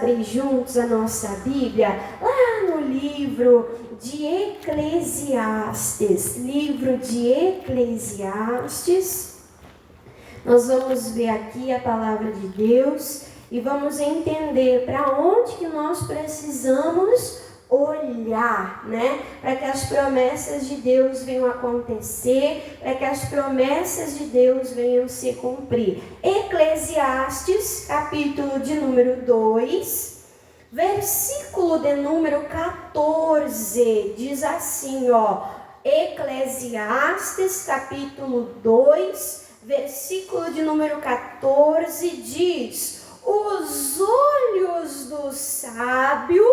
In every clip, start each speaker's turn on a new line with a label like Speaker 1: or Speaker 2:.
Speaker 1: abrir juntos a nossa Bíblia lá no livro de Eclesiastes. Livro de Eclesiastes. Nós vamos ver aqui a palavra de Deus e vamos entender para onde que nós precisamos olhar, né? Para que as promessas de Deus venham acontecer, para que as promessas de Deus venham se cumprir. Eclesiastes, capítulo de número 2, versículo de número 14, diz assim, Eclesiastes, capítulo 2, versículo de número 14, diz: os olhos do sábio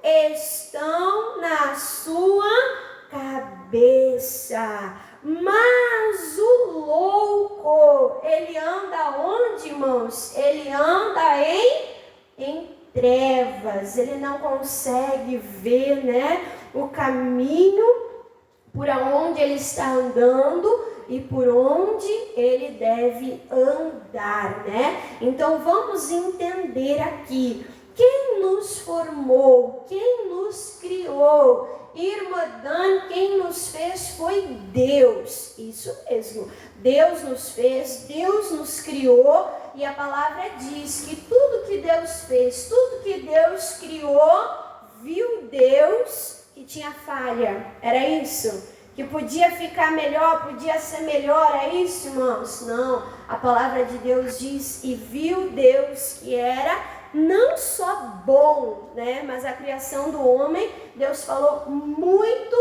Speaker 1: estão na sua cabeça, mas o louco, ele anda onde, irmãos? Ele anda em trevas, ele não consegue ver, né, o caminho por onde ele está andando e por onde ele deve andar, né? Então vamos entender aqui. Quem nos formou, quem nos criou, irmã Dani, quem nos fez foi Deus. Isso mesmo, Deus nos fez, Deus nos criou, e a palavra diz que tudo que Deus fez, tudo que Deus criou, viu Deus que tinha falha. Era isso? Que podia ficar melhor, podia ser melhor, é isso, irmãos? Não, a palavra de Deus diz, e viu Deus que era não só bom, né? Mas a criação do homem, Deus falou muito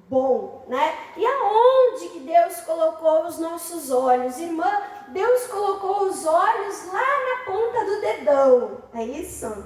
Speaker 1: bom, né? E aonde que Deus colocou os nossos olhos? Irmã, Deus colocou os olhos lá na ponta do dedão, é isso?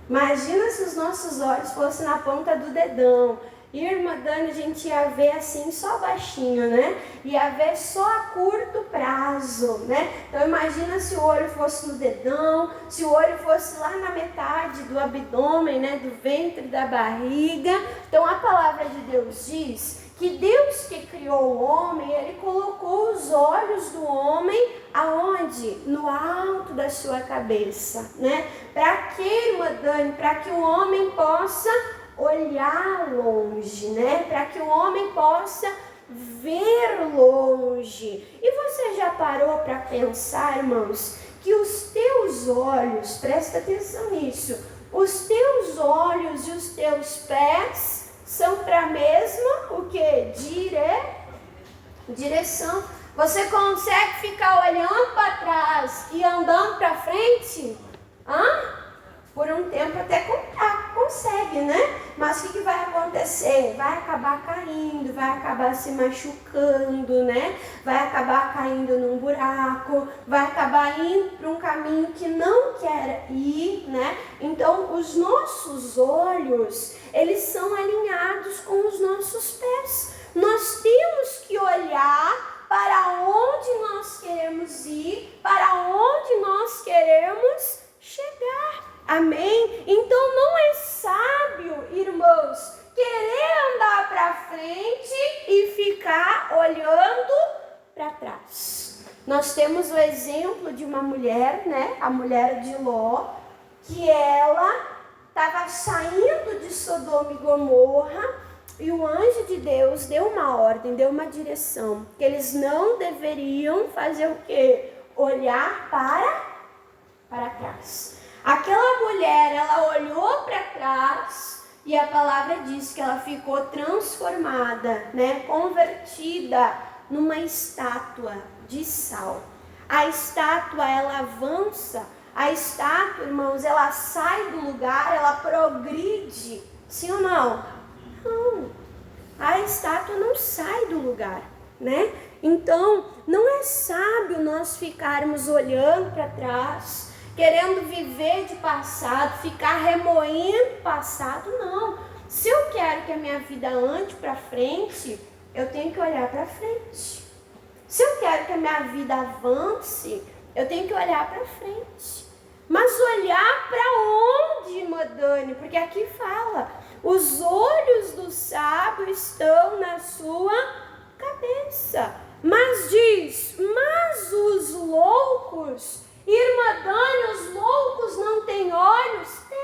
Speaker 1: Imagina se os nossos olhos fossem na ponta do dedão. Irmã Dani, a gente ia ver assim só baixinho, né? Ia ver só a curto prazo, né? Então imagina se o olho fosse no dedão, se o olho fosse lá na metade do abdômen, né? Do ventre, da barriga. Então a palavra de Deus diz que Deus que criou o homem, ele colocou os olhos do homem aonde? No alto da sua cabeça, né? Para que, irmã Dani? Para que o homem possa olhar longe, né? Para que o homem possa ver longe. E você já parou para pensar, irmãos, que os teus olhos, presta atenção nisso, os teus olhos e os teus pés são para a mesma, o que? Direção. Você consegue ficar olhando para trás e andando para frente? Por um tempo até consegue, né? Mas o que vai acontecer? Vai acabar caindo, vai acabar se machucando, né? Vai acabar caindo num buraco, vai acabar indo para um caminho que não quer ir, né? Então, os nossos olhos, eles são alinhados com os nossos pés. Nós temos que olhar para onde nós queremos ir, para onde nós queremos chegar. Amém? Então não é sábio, irmãos, querer andar para frente e ficar olhando para trás. Nós temos o exemplo de uma mulher, né? A mulher de Ló, que ela estava saindo de Sodoma e Gomorra e o anjo de Deus deu uma ordem, deu uma direção, que eles não deveriam fazer o quê? Olhar para trás. Aquela mulher, ela olhou para trás e a palavra diz que ela ficou transformada, né? Convertida numa estátua de sal. A estátua, ela avança, a estátua, irmãos, ela sai do lugar, ela progride. Sim ou não? Não. A estátua não sai do lugar, né? Então, não é sábio nós ficarmos olhando para trás, querendo viver de passado, ficar remoendo passado, não. Se eu quero que a minha vida ande para frente, eu tenho que olhar para frente. Se eu quero que a minha vida avance, eu tenho que olhar para frente. Mas olhar para onde, irmã Dani? Porque aqui fala, os olhos do sábio estão na sua cabeça. Mas diz, mas os loucos... Irmã Dani, os loucos não têm olhos? Tem.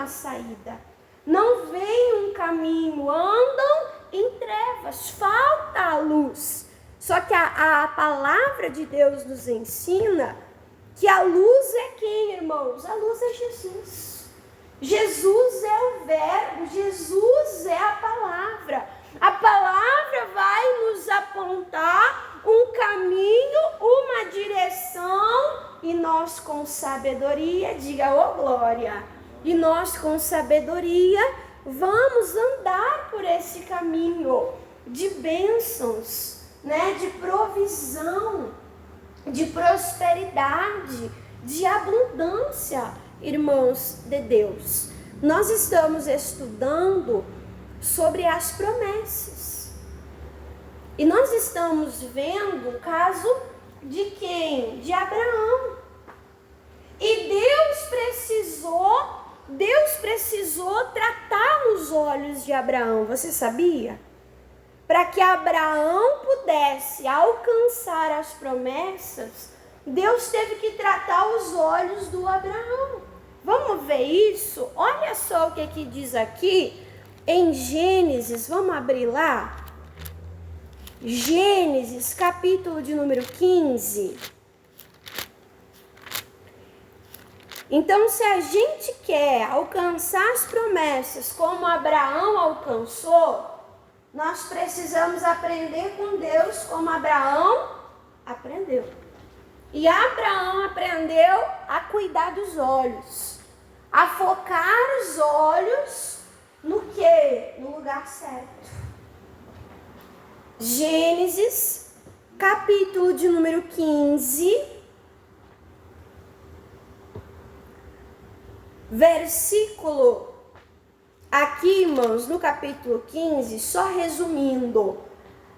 Speaker 1: saída, não veem um caminho, andam em trevas, falta a luz. Só que a palavra de Deus nos ensina que a luz é quem, irmãos? A luz é Jesus. Jesus é o verbo, Jesus é a palavra. A palavra vai nos apontar um caminho, uma direção, e nós com sabedoria, diga ô glória, e nós com sabedoria vamos andar por esse caminho de bênçãos, né? De provisão, de prosperidade, de abundância, irmãos de Deus. Nós estamos estudando sobre as promessas. E nós estamos vendo o caso de quem? De Abraão. E Deus precisou tratar os olhos de Abraão, você sabia? Para que Abraão pudesse alcançar as promessas, Deus teve que tratar os olhos do Abraão. Vamos ver isso? Olha só o que diz aqui em Gênesis, vamos abrir lá? Gênesis, capítulo de número 15. Então, se a gente quer alcançar as promessas como Abraão alcançou, nós precisamos aprender com Deus como Abraão aprendeu. E Abraão aprendeu a cuidar dos olhos, a focar os olhos no quê? No lugar certo. Gênesis, capítulo de número 15, versículo, aqui, irmãos, no capítulo 15, só resumindo,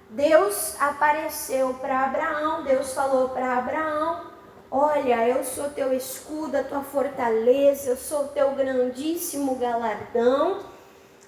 Speaker 1: Deus apareceu para Abraão, Deus falou para Abraão: olha, eu sou teu escudo, a tua fortaleza, eu sou teu grandíssimo galardão,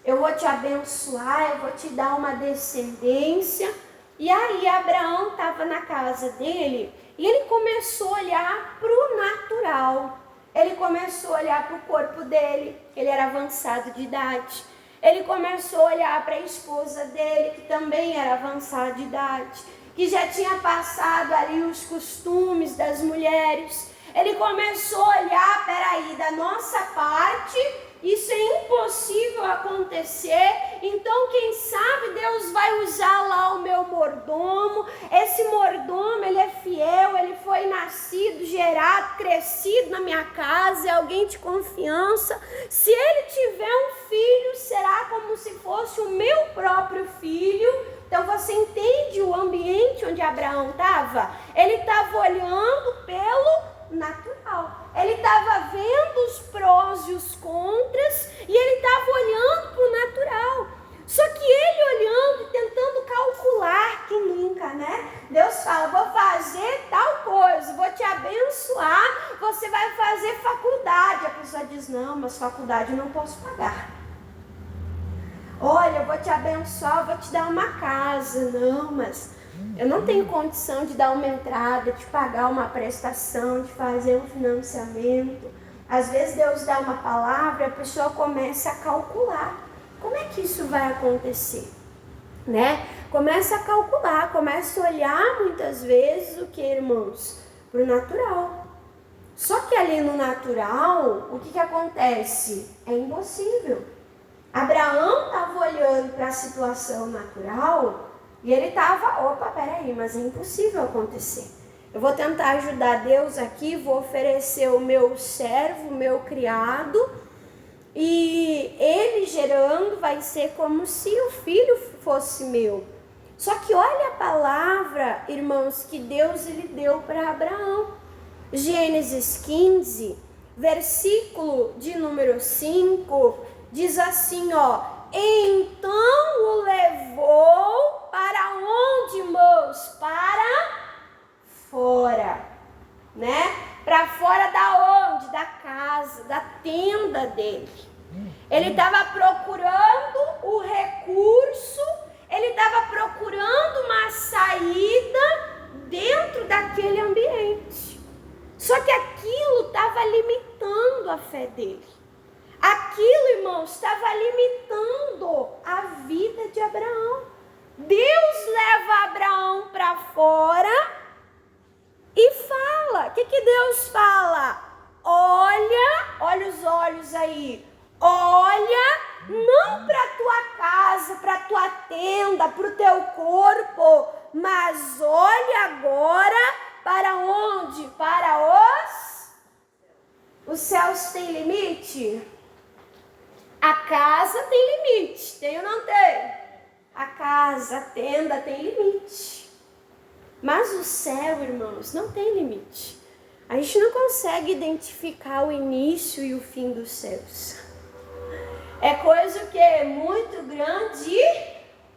Speaker 1: eu vou te abençoar, eu vou te dar uma descendência. E aí Abraão estava na casa dele e ele começou a olhar para o natural. Ele começou a olhar para o corpo dele, ele era avançado de idade. Ele começou a olhar para a esposa dele, que também era avançada de idade, que já tinha passado ali os costumes das mulheres. Ele começou a olhar, peraí, da nossa parte, isso é impossível acontecer, então quem sabe Deus vai usar lá o meu mordomo. Esse mordomo, ele é fiel, ele foi nascido, gerado, crescido na minha casa, é alguém de confiança. Se ele tiver um filho, será como se fosse o meu próprio filho. Então você entende o ambiente onde Abraão estava? Ele estava olhando pelo natural. Ele estava vendo os prós e os contras e ele estava olhando para o natural. Só que ele olhando e tentando calcular, que nunca, né? Deus fala, vou fazer tal coisa, vou te abençoar, você vai fazer faculdade. A pessoa diz, não, mas faculdade eu não posso pagar. Olha, eu vou te abençoar, vou te dar uma casa. Não, mas eu não tenho condição de dar uma entrada, de pagar uma prestação, de fazer um financiamento. Às vezes Deus dá uma palavra e a pessoa começa a calcular. Como é que isso vai acontecer? Né? Começa a calcular, começa a olhar muitas vezes o que, irmãos? Para o natural. Só que ali no natural, o que acontece? É impossível. Abraão estava olhando para a situação natural e ele estava, peraí, mas é impossível acontecer. Eu vou tentar ajudar Deus aqui, vou oferecer o meu servo, o meu criado, e ele gerando vai ser como se o filho fosse meu. Só que olha a palavra, irmãos, que Deus ele deu para Abraão. Gênesis 15, versículo de número 5, diz assim, então o levou para onde, irmãos? Para fora, né? Para fora da onde? Da casa, da tenda dele. Ele estava procurando o recurso, ele estava procurando uma saída dentro daquele ambiente. Só que aquilo estava limitando a fé dele. Aquilo irmãos, estava limitando a vida de Abraão. Deus leva Abraão para fora e fala. O que Deus fala? Olha os olhos aí. Olha, não para tua casa, para tua tenda, para o teu corpo, mas olha agora para onde? Para os céus têm limite? A casa tem limite, tem ou não tem? A casa, a tenda tem limite. Mas o céu, irmãos, não tem limite. A gente não consegue identificar o início e o fim dos céus. É coisa que é muito grande,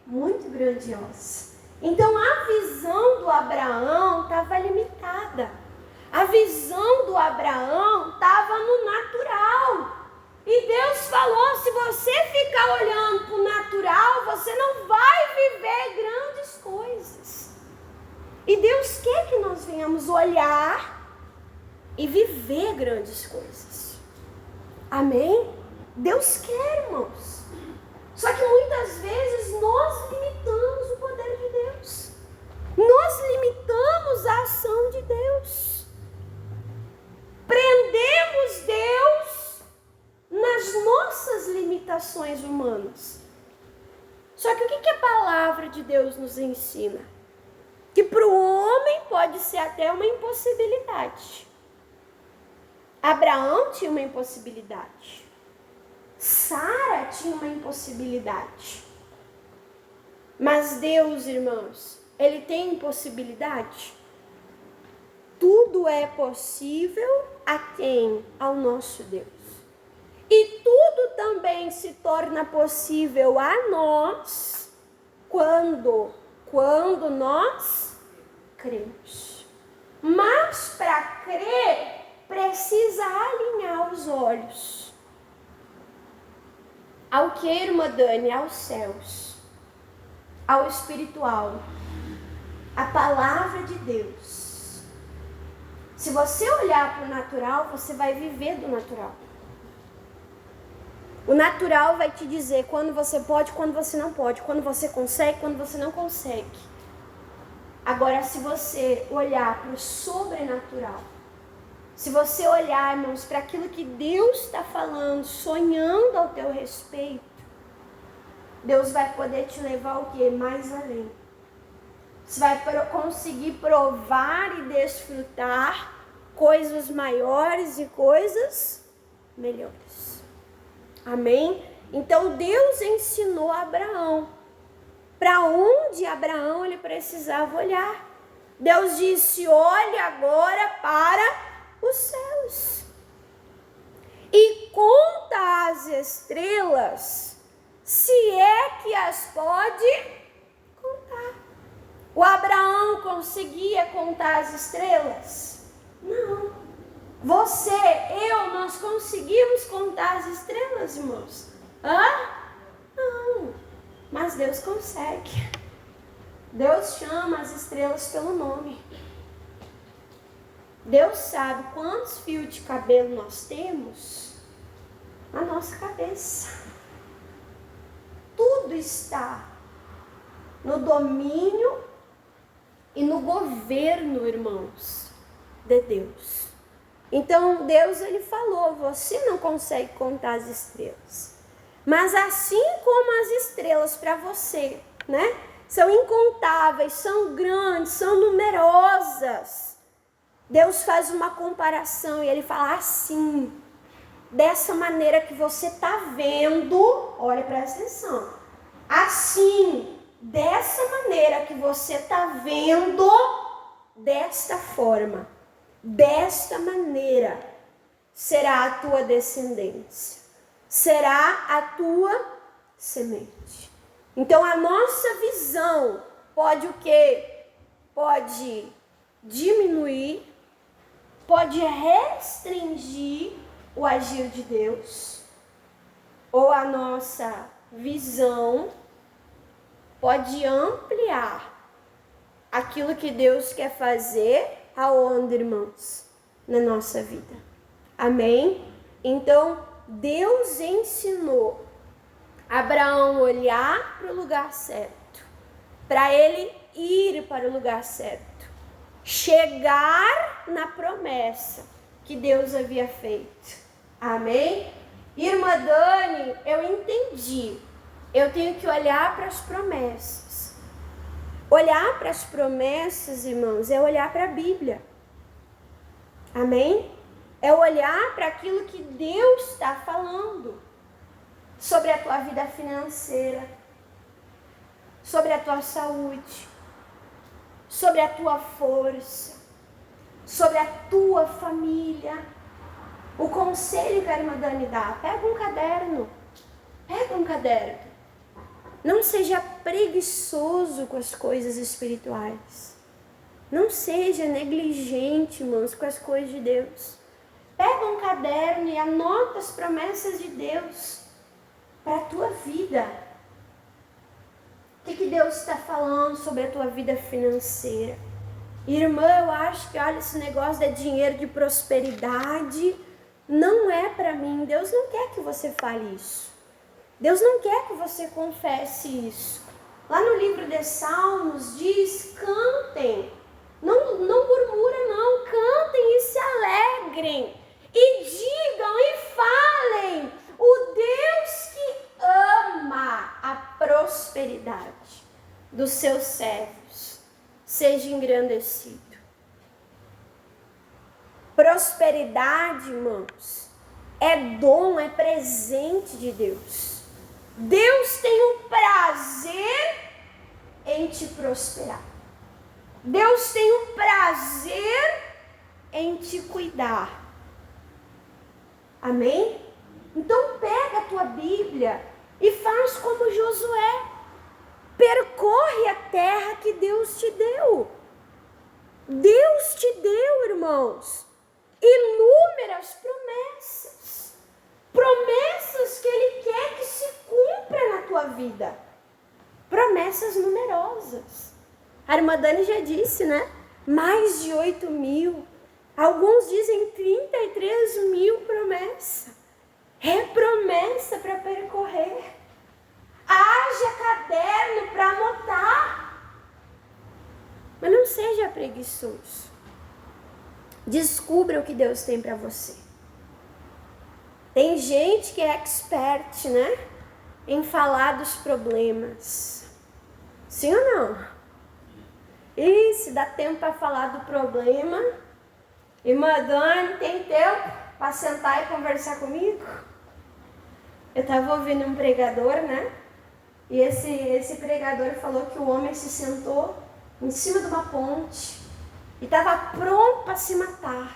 Speaker 1: muito grandiosa. Então a visão do Abraão estava limitada. A visão do Abraão estava no natural. E Deus falou, se você ficar olhando para o natural, você não vai viver grandes coisas. E Deus quer que nós venhamos olhar e viver grandes coisas. Amém? Deus quer, irmãos. Só que muitas vezes nós limitamos o poder de Deus. Nós limitamos a ação de Deus. Prendemos Deus nas nossas limitações humanas. Só que o que a palavra de Deus nos ensina? Que para o homem pode ser até uma impossibilidade. Abraão tinha uma impossibilidade. Sara tinha uma impossibilidade. Mas Deus, irmãos, Ele tem impossibilidade? Tudo é possível a quem? Ao nosso Deus. E tudo também se torna possível a nós quando nós cremos. Mas para crer, precisa alinhar os olhos. Ao que, irmã Dani? Aos céus. Ao espiritual. A palavra de Deus. Se você olhar para o natural, você vai viver do natural. O natural vai te dizer quando você pode, quando você não pode, quando você consegue, quando você não consegue. Agora, se você olhar para o sobrenatural, se você olhar, irmãos, para aquilo que Deus está falando, sonhando ao teu respeito, Deus vai poder te levar o quê? Mais além. Você vai conseguir provar e desfrutar coisas maiores e coisas melhores. Amém? Então Deus ensinou a Abraão para onde Abraão ele precisava olhar. Deus disse: olhe agora para os céus e conta as estrelas, se é que as pode contar. O Abraão conseguia contar as estrelas? Não. Você, nós conseguimos contar as estrelas, irmãos? Não. Mas Deus consegue. Deus chama as estrelas pelo nome. Deus sabe quantos fios de cabelo nós temos na nossa cabeça. Tudo está no domínio e no governo, irmãos, de Deus. Então Deus ele falou: você não consegue contar as estrelas, mas assim como as estrelas para você, né, são incontáveis, são grandes, são numerosas. Deus faz uma comparação e ele fala assim, dessa maneira que você está vendo, olha, presta atenção, assim, dessa maneira que você está vendo, desta forma, desta maneira, será a tua descendência, será a tua semente. Então a nossa visão pode o quê? Pode diminuir, pode restringir o agir de Deus, ou a nossa visão pode ampliar aquilo que Deus quer fazer. Aonde, irmãos? Na nossa vida. Amém? Então, Deus ensinou Abraão a olhar para o lugar certo, para ele ir para o lugar certo, chegar na promessa que Deus havia feito. Amém? Irmã Dani, eu entendi. Eu tenho que olhar para as promessas. Olhar para as promessas, irmãos, é olhar para a Bíblia. Amém? É olhar para aquilo que Deus está falando sobre a tua vida financeira, sobre a tua saúde, sobre a tua força, sobre a tua família. O conselho que a irmã Dani dá: pega um caderno. Não seja preguiçoso com as coisas espirituais. Não seja negligente, irmãos, com as coisas de Deus. Pega um caderno e anota as promessas de Deus para a tua vida. O que Deus está falando sobre a tua vida financeira? Irmã, eu acho que, olha, esse negócio de dinheiro, de prosperidade, não é para mim. Deus não quer que você fale isso. Deus não quer que você confesse isso. Lá no livro de Salmos diz: cantem. Não murmura não, cantem e se alegrem. E digam e falem: o Deus que ama a prosperidade dos seus servos seja engrandecido. Prosperidade, irmãos, é dom, é presente de Deus. Deus tem o prazer em te prosperar. Deus tem o prazer em te cuidar. Amém? Então pega a tua Bíblia e faz como Josué. Percorre a terra que Deus te deu. Deus te deu, irmãos, inúmeras promessas. Promessas que Ele quer que se cumpra na tua vida. Promessas numerosas. A irmã Dani já disse, né? Mais de 8.000. Alguns dizem 33.000 promessas. É promessa para percorrer. Haja caderno para anotar. Mas não seja preguiçoso. Descubra o que Deus tem para você. Tem gente que é expert, né? Em falar dos problemas. Sim ou não? E se dá tempo para falar do problema, irmã Dani, tem tempo para sentar e conversar comigo? Eu estava ouvindo um pregador, né? E esse pregador falou que o homem se sentou em cima de uma ponte e estava pronto para se matar.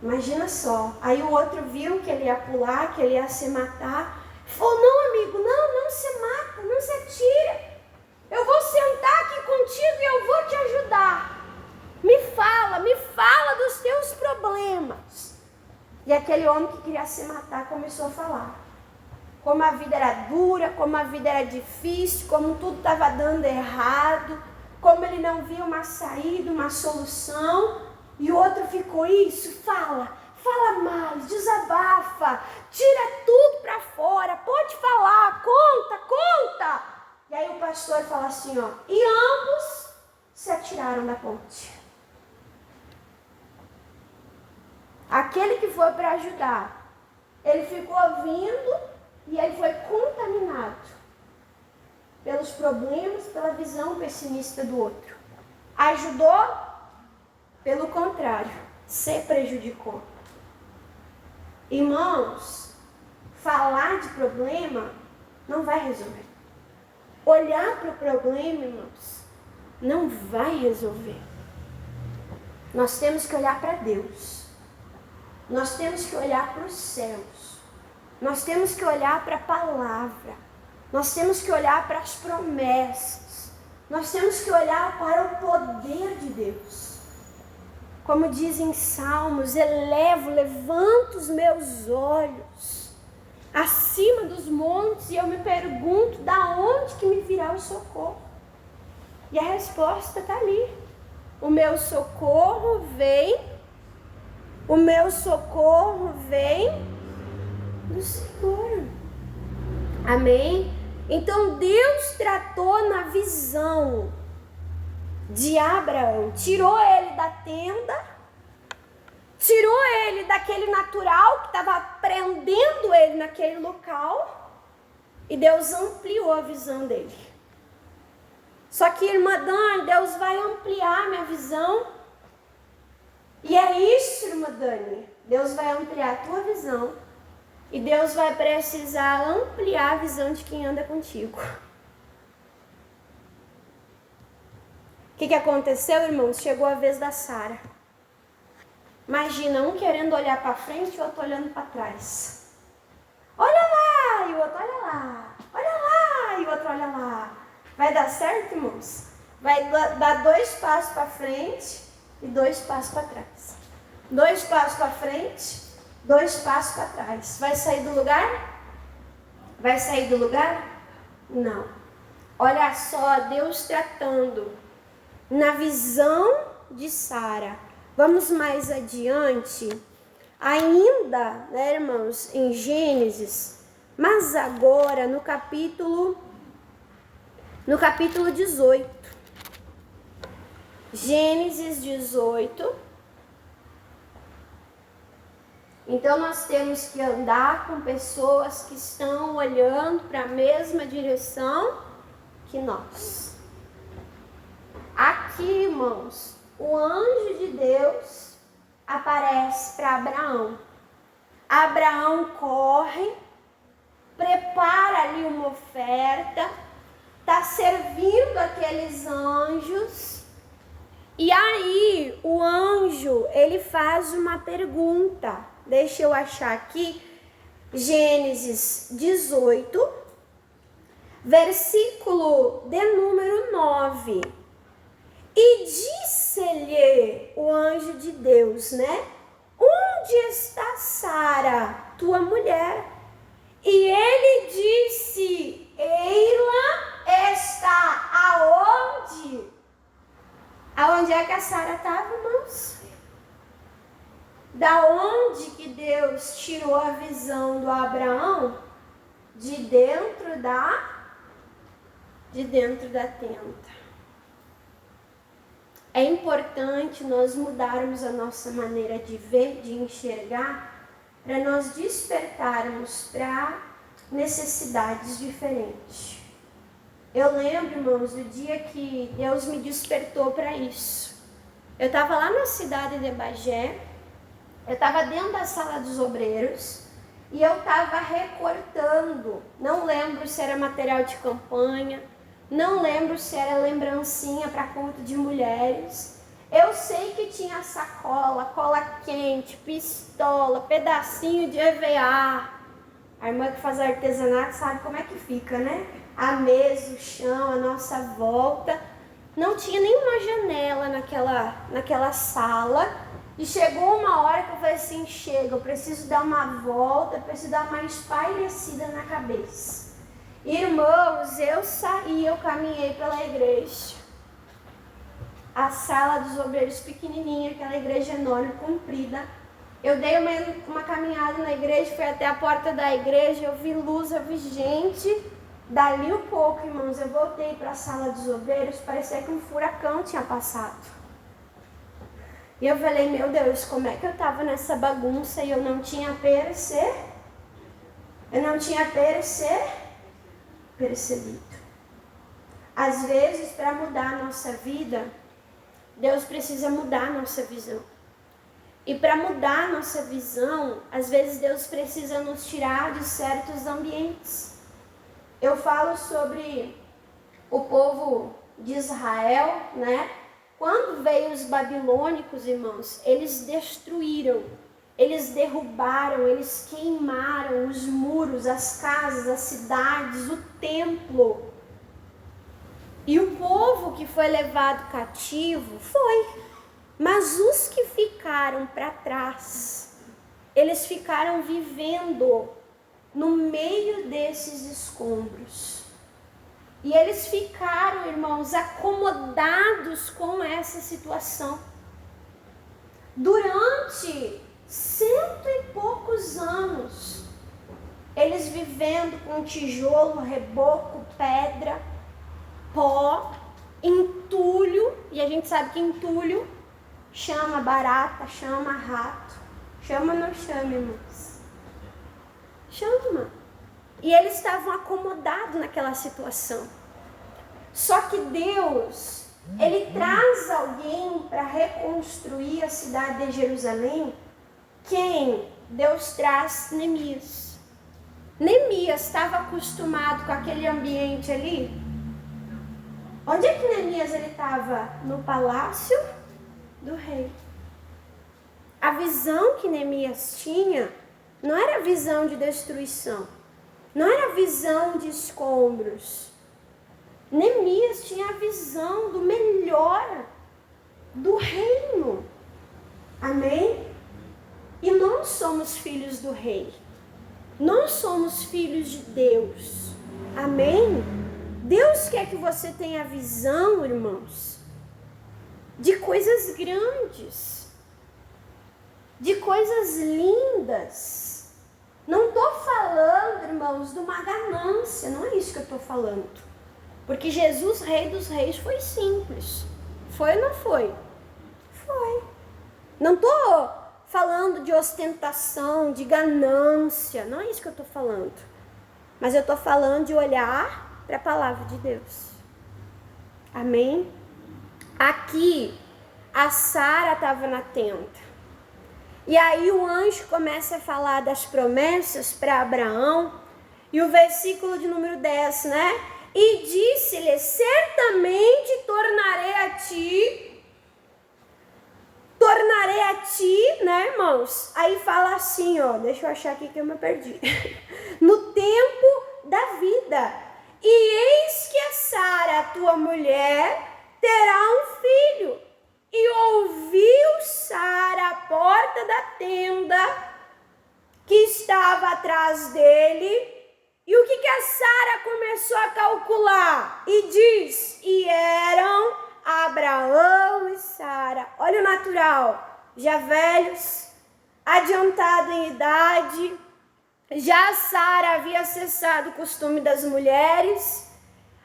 Speaker 1: Imagina só. Aí o outro viu que ele ia pular, que ele ia se matar. Falou: não, amigo, não se mata, não se atira. Eu vou sentar aqui contigo e eu vou te ajudar. Me fala dos teus problemas. E aquele homem que queria se matar começou a falar. Como a vida era dura, como a vida era difícil, como tudo estava dando errado, como ele não via uma saída, uma solução. E o outro ficou: isso, fala mais, desabafa, tira tudo para fora, pode falar, conta. E aí o pastor fala assim, ó: e ambos se atiraram da ponte. Aquele que foi para ajudar, ele ficou ouvindo e ele foi contaminado pelos problemas, pela visão pessimista do outro. Ajudou? Pelo contrário, se prejudicou. Irmãos, falar de problema não vai resolver. Olhar para o problema, irmãos, não vai resolver. Nós temos que olhar para Deus. Nós temos que olhar para os céus. Nós temos que olhar para a palavra. Nós temos que olhar para as promessas. Nós temos que olhar para o poder de Deus. Como diz em Salmos: levanto os meus olhos acima dos montes e eu me pergunto: da onde que me virá o socorro? E a resposta está ali. O meu socorro vem do Senhor. Amém? Então Deus tratou na visão de Abraão, tirou ele da tenda, tirou ele daquele natural que estava prendendo ele naquele local, e Deus ampliou a visão dele. Só que, irmã Dani, Deus vai ampliar minha visão. E é isso, irmã Dani. Deus vai ampliar a tua visão. E Deus vai precisar ampliar a visão de quem anda contigo. O que aconteceu, irmãos? Chegou a vez da Sara. Imagina, um querendo olhar para frente e o outro olhando para trás. Olha lá, e o outro olha lá. Olha lá, e o outro olha lá. Vai dar certo, irmãos? Vai dar 2 passos para frente e 2 passos para trás. 2 passos para frente, 2 passos para trás. Vai sair do lugar? Vai sair do lugar? Não. Olha só, Deus tratando na visão de Sara. Vamos mais adiante. Ainda, né, irmãos, em Gênesis, mas agora no capítulo 18. Gênesis 18. Então nós temos que andar com pessoas que estão olhando para a mesma direção que nós. Aqui, irmãos, o anjo de Deus aparece para Abraão. Abraão corre, prepara ali uma oferta, está servindo aqueles anjos. E aí o anjo, ele faz uma pergunta. Deixa eu achar aqui. Gênesis 18, versículo de número 9. E disse-lhe o anjo de Deus, né? Onde está Sara, tua mulher? E ele disse, Eila está aonde? Aonde é que a Sara estava, irmãos? Da onde que Deus tirou a visão do Abraão? De dentro da tenda. É importante nós mudarmos a nossa maneira de ver, de enxergar, para nós despertarmos para necessidades diferentes. Eu lembro, irmãos, do dia que Deus me despertou para isso. Eu estava lá na cidade de Bagé, eu estava dentro da sala dos obreiros e eu estava recortando, não lembro se era material de campanha, não lembro se era lembrancinha para culto de mulheres. Eu sei que tinha sacola, cola quente, pistola, pedacinho de EVA. A irmã que faz artesanato sabe como é que fica, né? A mesa, o chão, a nossa volta. Não tinha nenhuma janela naquela sala. E chegou uma hora que eu falei assim, chega, eu preciso dar uma volta, eu preciso dar uma espairecida na cabeça. Irmãos, eu saí, eu caminhei pela igreja. A sala dos obreiros pequenininha, aquela igreja enorme, comprida. Eu dei uma caminhada na igreja, fui até a porta da igreja, eu vi luz, eu vi gente. Dali um pouco, irmãos, eu voltei para a sala dos obreiros, parecia que um furacão tinha passado. E eu falei, meu Deus, como é que eu estava nessa bagunça e eu não tinha percebido. Às vezes, para mudar a nossa vida, Deus precisa mudar a nossa visão. E para mudar a nossa visão, às vezes Deus precisa nos tirar de certos ambientes. Eu falo sobre o povo de Israel, né? Quando veio os babilônicos, irmãos, eles destruíram, eles derrubaram, eles queimaram os muros, as casas, as cidades, o templo. E o povo que foi levado cativo foi. Mas os que ficaram para trás, eles ficaram vivendo no meio desses escombros. E eles ficaram, irmãos, acomodados com essa situação. Durante 100 e poucos anos, Eles vivendo com tijolo, reboco, pedra, pó, entulho, e a gente sabe que entulho chama barata, chama rato. Chama ou não chama, irmãos? Chama. E eles estavam acomodados naquela situação. Só que Deus, Ele traz alguém para reconstruir a cidade de Jerusalém. Quem? Deus traz Neemias. Neemias estava acostumado com aquele ambiente ali. Onde é que Neemias estava? No palácio do rei. A visão que Neemias tinha não era a visão de destruição, não era a visão de escombros. Neemias tinha a visão do melhor do reino. Amém? E nós somos filhos do rei. Nós somos filhos de Deus. Amém? Deus quer que você tenha visão, irmãos, de coisas grandes, de coisas lindas. Não estou falando, irmãos, de uma ganância, não é isso que eu estou falando. Porque Jesus, Rei dos Reis, foi simples. Foi ou não foi? Foi. Não estou falando de ostentação, de ganância, não é isso que eu estou falando. Mas eu estou falando de olhar para a palavra de Deus. Amém? Aqui, a Sara estava na tenda. E aí o anjo começa a falar das promessas para Abraão. E o versículo de número 10, né? E disse-lhe, certamente tornarei a ti, né, irmãos? Aí fala assim, ó, deixa eu achar aqui que eu me perdi. No tempo da vida. E eis que a Sara, tua mulher, terá um filho. E ouviu Sara a porta da tenda que estava atrás dele. E o que a Sara começou a calcular? E diz, e eram Abraão e Sara. Olha o natural. Já velhos, adiantado em idade. Já Sara havia cessado o costume das mulheres.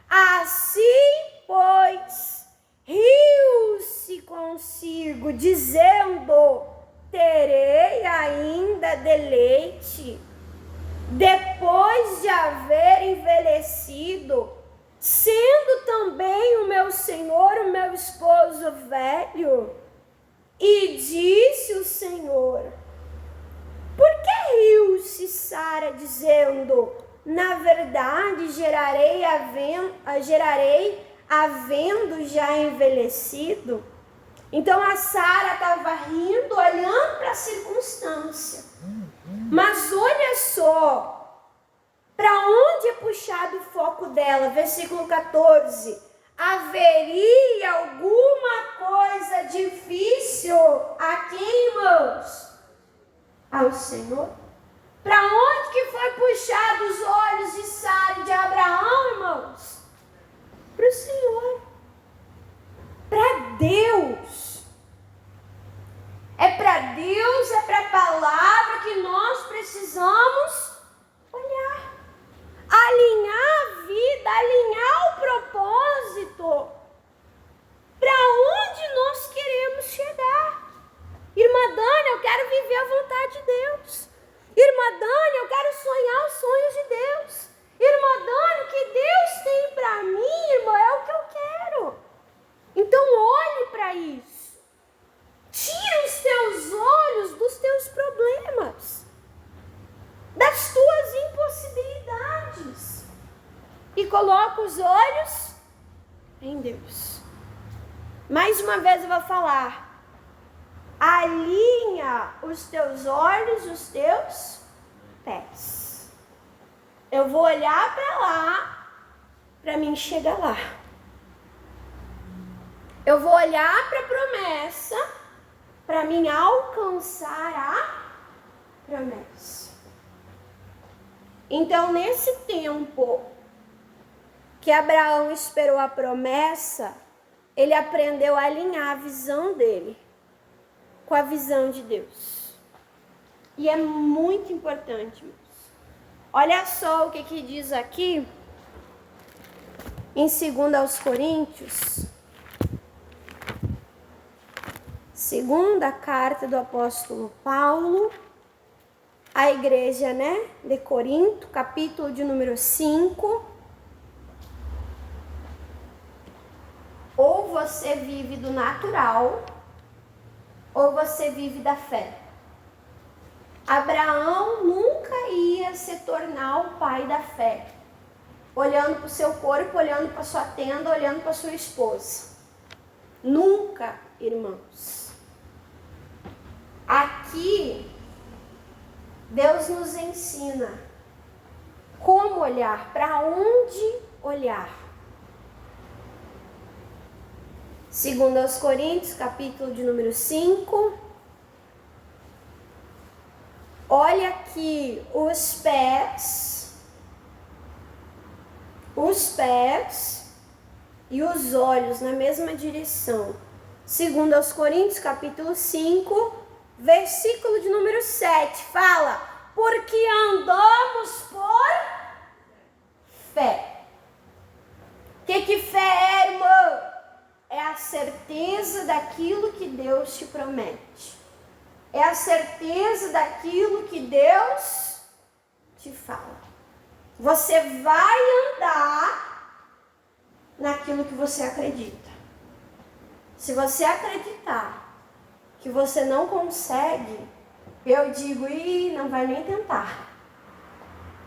Speaker 1: Assim, pois, riu-se consigo, dizendo, terei ainda deleite, depois de haver envelhecido, sendo também o meu senhor, o meu esposo velho. E disse o Senhor, por que riu-se Sara, dizendo, na verdade gerarei havendo já envelhecido? Então a Sara estava rindo, olhando para a circunstância. Mas olha só, para onde é puxado o foco dela? Versículo 14. Haveria alguma coisa difícil a quem, irmãos? Ao Senhor. Para onde que foi puxado os olhos de Sara e de Abraão, irmãos? Para o Senhor. Para Deus. É para Deus, é para a palavra que nós precisamos olhar. Alinhar a vida, alinhar o propósito. Para onde nós queremos chegar. Irmã Dani, eu quero viver a vontade de Deus. Irmã Dani, eu quero sonhar os sonhos de Deus. Irmã Dani, o que Deus tem para mim, irmã, é o que eu quero. Então olhe para isso. Tira os teus olhos dos teus problemas, das tuas impossibilidades, e coloca os olhos em Deus. Mais uma vez eu vou falar. Alinha os teus olhos, os teus pés. Eu vou olhar para lá, para mim chegar lá. Eu vou olhar para a promessa, para mim alcançar a promessa. Então, nesse tempo que Abraão esperou a promessa, ele aprendeu a alinhar a visão dele com a visão de Deus. E é muito importante, irmãos. Olha só o que diz aqui em 2 Coríntios. Segunda carta do apóstolo Paulo à igreja, de Corinto, capítulo de número 5. Ou você vive do natural, ou você vive da fé. Abraão nunca ia se tornar o pai da fé, olhando para o seu corpo, olhando para sua tenda, olhando para sua esposa. Nunca, irmãos. Aqui, Deus nos ensina como olhar, para onde olhar. 2 Coríntios, capítulo de número 5. Olha aqui os pés e os olhos na mesma direção. 2 Coríntios, capítulo 5, versículo de número 7, fala: porque andamos por fé. O que fé é, irmão? É a certeza daquilo que Deus te promete. É a certeza daquilo que Deus te fala. Você vai andar naquilo que você acredita. Se você acreditar que você não consegue, eu digo, não vai nem tentar.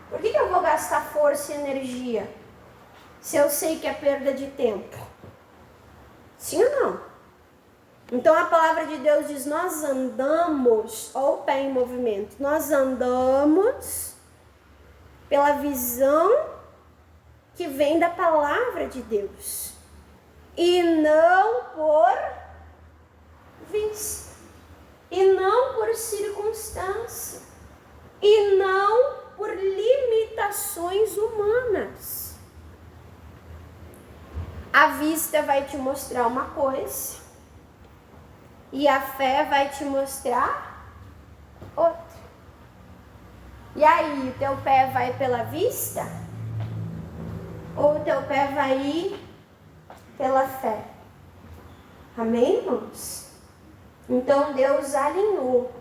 Speaker 1: Por que eu vou gastar força e energia se eu sei que é perda de tempo? Sim ou não? Então a palavra de Deus diz, nós andamos, olha o pé em movimento, nós andamos pela visão que vem da palavra de Deus e não por vista, e não por circunstância, e não por limitações humanas. A vista vai te mostrar uma coisa, e a fé vai te mostrar outra. E aí, o teu pé vai pela vista? Ou o teu pé vai ir pela fé? Amém, irmãos? Então, Deus alinhou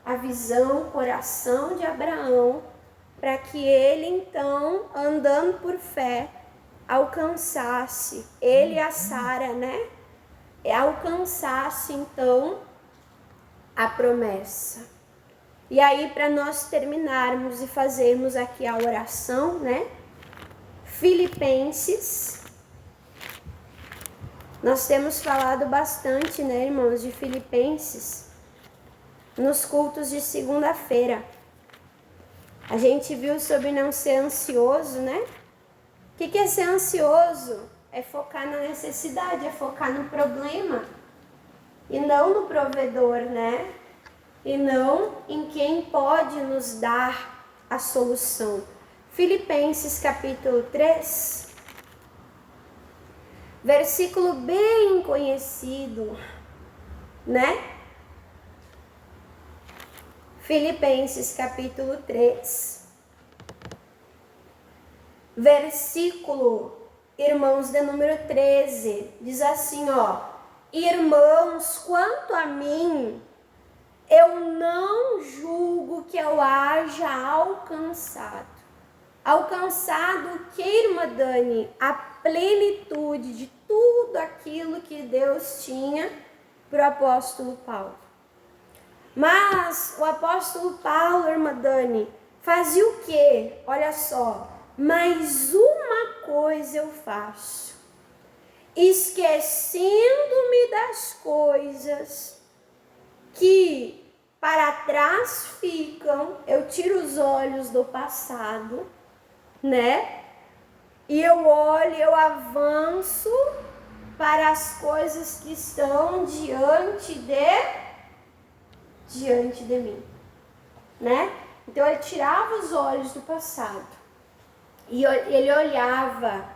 Speaker 1: a visão, o coração de Abraão, para que ele, então, andando por fé, alcançasse, ele e a Sara, alcançasse então a promessa. E aí, para nós terminarmos e fazermos aqui a oração, Filipenses, nós temos falado bastante, irmãos, de Filipenses nos cultos de segunda-feira. A gente viu sobre não ser ansioso, O que é ser ansioso? É focar na necessidade, é focar no problema e não no provedor, E não em quem pode nos dar a solução. Filipenses capítulo 3, versículo bem conhecido, Filipenses capítulo 3, versículo, irmãos, de número 13, diz assim, irmãos, quanto a mim, eu não julgo que eu haja alcançado. Alcançado o que, irmã Dani? A plenitude de tudo aquilo que Deus tinha para o apóstolo Paulo. Mas o apóstolo Paulo, irmã Dani, fazia o quê? Olha só. Mas uma coisa eu faço, esquecendo-me das coisas que para trás ficam, eu tiro os olhos do passado, e eu olho, eu avanço para as coisas que estão diante de mim, Então ele tirava os olhos do passado e ele olhava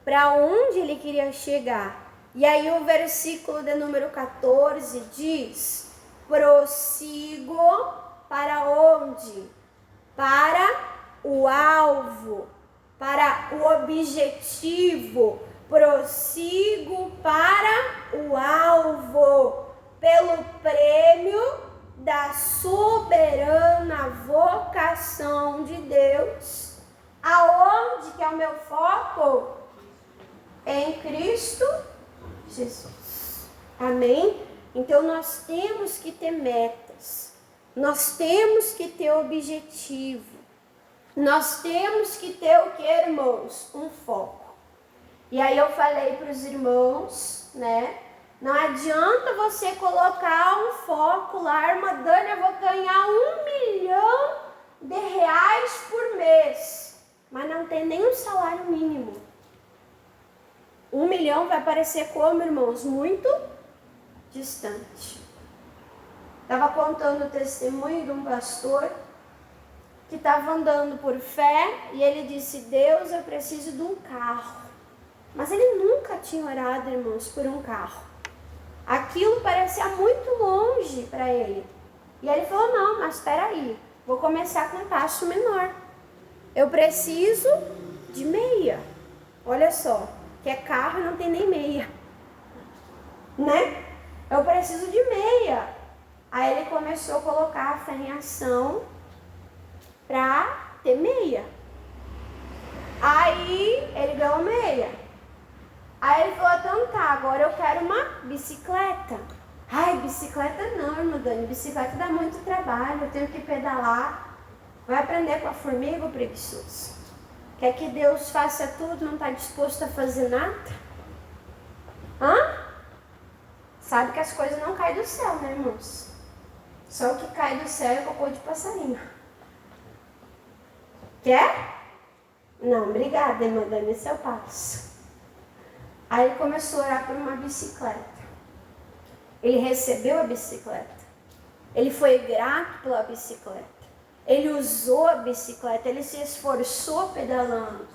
Speaker 1: para onde ele queria chegar. E aí o versículo de número 14 diz: prossigo para onde? Para o alvo, para o objetivo. Prossigo para o alvo, pelo prêmio da soberana vocação de Deus. Aonde que é o meu foco? Em Cristo Jesus. Amém? Então nós temos que ter metas. Nós temos que ter objetivo. Nós temos que ter o que, irmãos? Um foco. E aí eu falei para os irmãos, né? Não adianta você colocar um foco lá, irmã Dani, eu vou ganhar R$1 milhão por mês. Mas não tem nenhum salário mínimo. 1 milhão vai parecer como, irmãos? Muito distante. Estava contando o testemunho de um pastor que estava andando por fé e ele disse: Deus, eu preciso de um carro. Mas ele nunca tinha orado, irmãos, por um carro. Aquilo parecia muito longe para ele. E aí ele falou: não, mas espera aí, vou começar com um passo menor. Eu preciso de meia. Olha só, que é carro não tem nem meia, né? Eu preciso de meia. Aí ele começou a colocar a fé em ação para ter meia. Aí ele ganhou meia. Aí ele falou: então tá, agora eu quero uma bicicleta. Ai, bicicleta não, irmã Dani, bicicleta dá muito trabalho, eu tenho que pedalar. Vai aprender com a formiga, o preguiçoso. Quer que Deus faça tudo, não está disposto a fazer nada? Sabe que as coisas não caem do céu, né, irmãos? Só o que cai do céu é cocô de passarinho. Quer? Não, obrigada, irmã Dani, esse é o passo. Aí ele começou a orar por uma bicicleta. Ele recebeu a bicicleta. Ele foi grato pela bicicleta. Ele usou a bicicleta. Ele se esforçou pedalando.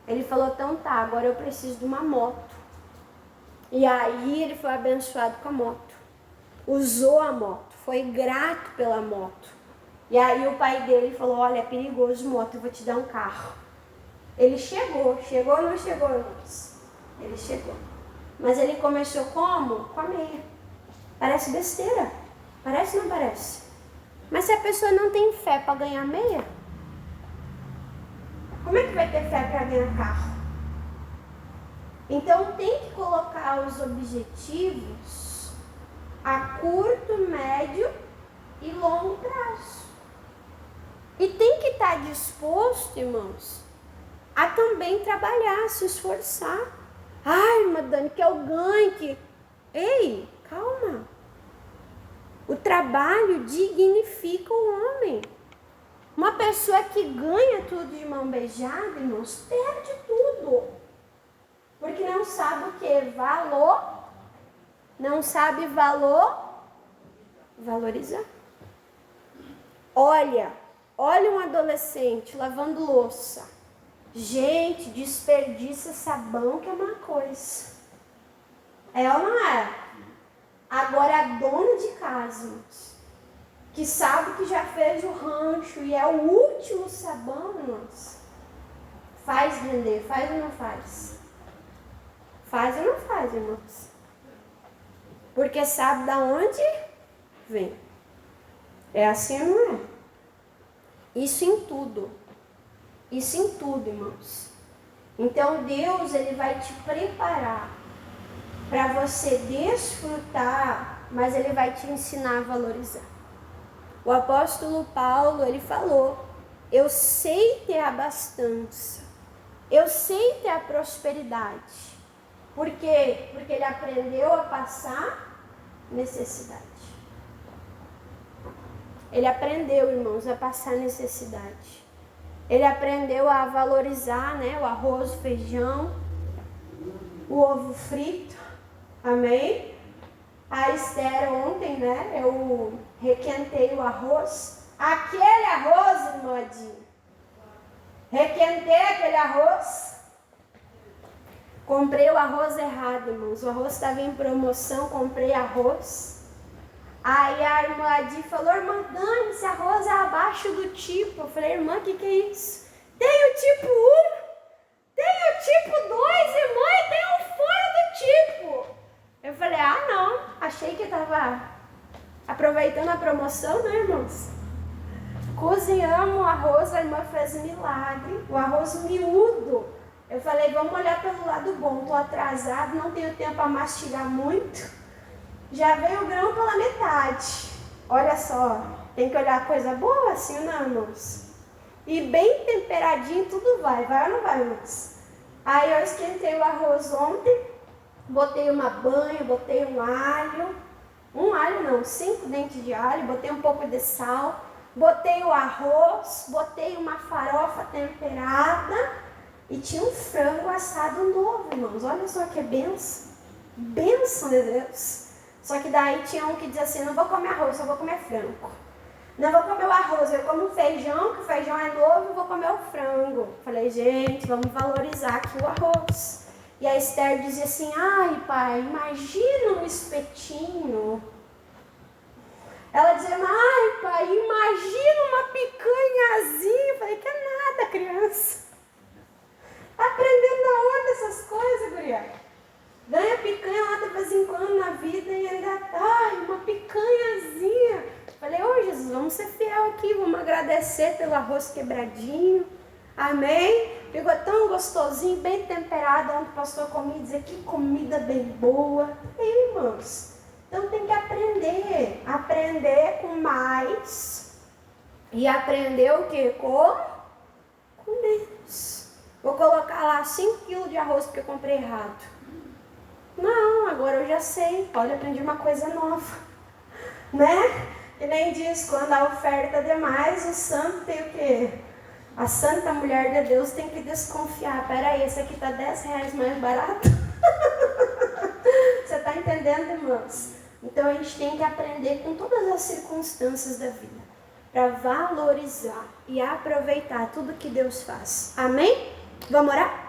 Speaker 1: Ele falou: então tá, agora eu preciso de uma moto. E aí ele foi abençoado com a moto. Usou a moto. Foi grato pela moto. E aí o pai dele falou: olha, é perigoso moto, eu vou te dar um carro. Ele chegou. Chegou ou não chegou, irmãos? Ele chegou. Mas ele começou como? Com a meia. Parece besteira. Parece ou não parece? Mas se a pessoa não tem fé para ganhar meia, como é que vai ter fé para ganhar carro? Então tem que colocar os objetivos a curto, médio e longo prazo. E tem que estar disposto, irmãos, a também trabalhar, se esforçar. Ai, irmã Dani, que eu ganhe, que... Ei, calma. O trabalho dignifica o homem. Uma pessoa que ganha tudo de mão beijada, irmãos, perde tudo. Porque não sabe o que? Valor. Não sabe valorizar. Olha um adolescente lavando louça. Gente, desperdiça sabão que é uma coisa. É ou não é? Agora a dona de casa, que sabe que já fez o rancho e é o último sabão, irmãos, faz render, faz ou não faz? Faz ou não faz, irmãos? Porque sabe da onde vem. É assim ou não é? Isso em tudo. Isso em tudo, irmãos. Então Deus, ele vai te preparar para você desfrutar, mas ele vai te ensinar a valorizar. O apóstolo Paulo, ele falou: eu sei ter a abastança, eu sei ter a prosperidade. Por quê? Porque ele aprendeu a passar necessidade. Ele aprendeu, irmãos, a passar necessidade. Ele aprendeu a valorizar, né, o arroz, o feijão, o ovo frito. Amém? A Esther ontem, né, eu requentei o arroz. Aquele arroz, irmã Adinha. Requentei aquele arroz. Comprei o arroz errado, irmãos. O arroz estava em promoção, comprei arroz. Aí a irmã Adi falou, irmã Dani, esse arroz é abaixo do tipo. Eu falei, irmã, o que é isso? Tem o tipo 1, tem o tipo 2, irmã, e tem um fora do tipo. Eu falei, não, achei que estava aproveitando a promoção, né, irmãos? Cozinhamos o arroz, a irmã fez milagre, o arroz miúdo. Eu falei, vamos olhar pelo lado bom, estou atrasado, não tenho tempo para mastigar muito. Já veio o grão pela metade. Olha só, tem que olhar coisa boa assim, não, irmãos? E bem temperadinho tudo vai ou não vai, irmãos? Aí eu esquentei o arroz ontem, botei uma banha, botei um alho. 5 dentes de alho, botei um pouco de sal. Botei o arroz, botei uma farofa temperada e tinha um frango assado novo, irmãos. Olha só que benção. Benção de Deus. Só que daí tinha um que dizia assim, não vou comer arroz, só vou comer frango. Não vou comer o arroz, eu como feijão, que o feijão é novo, vou comer o frango. Falei, gente, vamos valorizar aqui o arroz. E a Esther dizia assim, ai pai, imagina um espetinho. Ela dizia, ai pai, imagina uma picanhazinha. Eu falei, que é nada, criança. Aprendendo aonde essas coisas, guria? Ganha picanha lá de vez em quando na vida e ainda uma picanhazinha. Eu falei, Jesus, vamos ser fiel aqui, vamos agradecer pelo arroz quebradinho. Amém? Ficou tão gostosinho, bem temperado, onde o pastor comia e dizia, que comida bem boa. E irmãos, então tem que aprender com mais e aprender o que? Com menos. Vou colocar lá 5 quilos de arroz porque eu comprei errado. Não, agora eu já sei. Olha, aprendi uma coisa nova. Né? E nem diz, quando a oferta é demais, o santo tem o quê? A santa mulher de Deus tem que desconfiar. Peraí, esse aqui tá 10 reais mais barato. Você tá entendendo, irmãos? Então a gente tem que aprender com todas as circunstâncias da vida, para valorizar e aproveitar tudo que Deus faz. Amém? Vamos orar?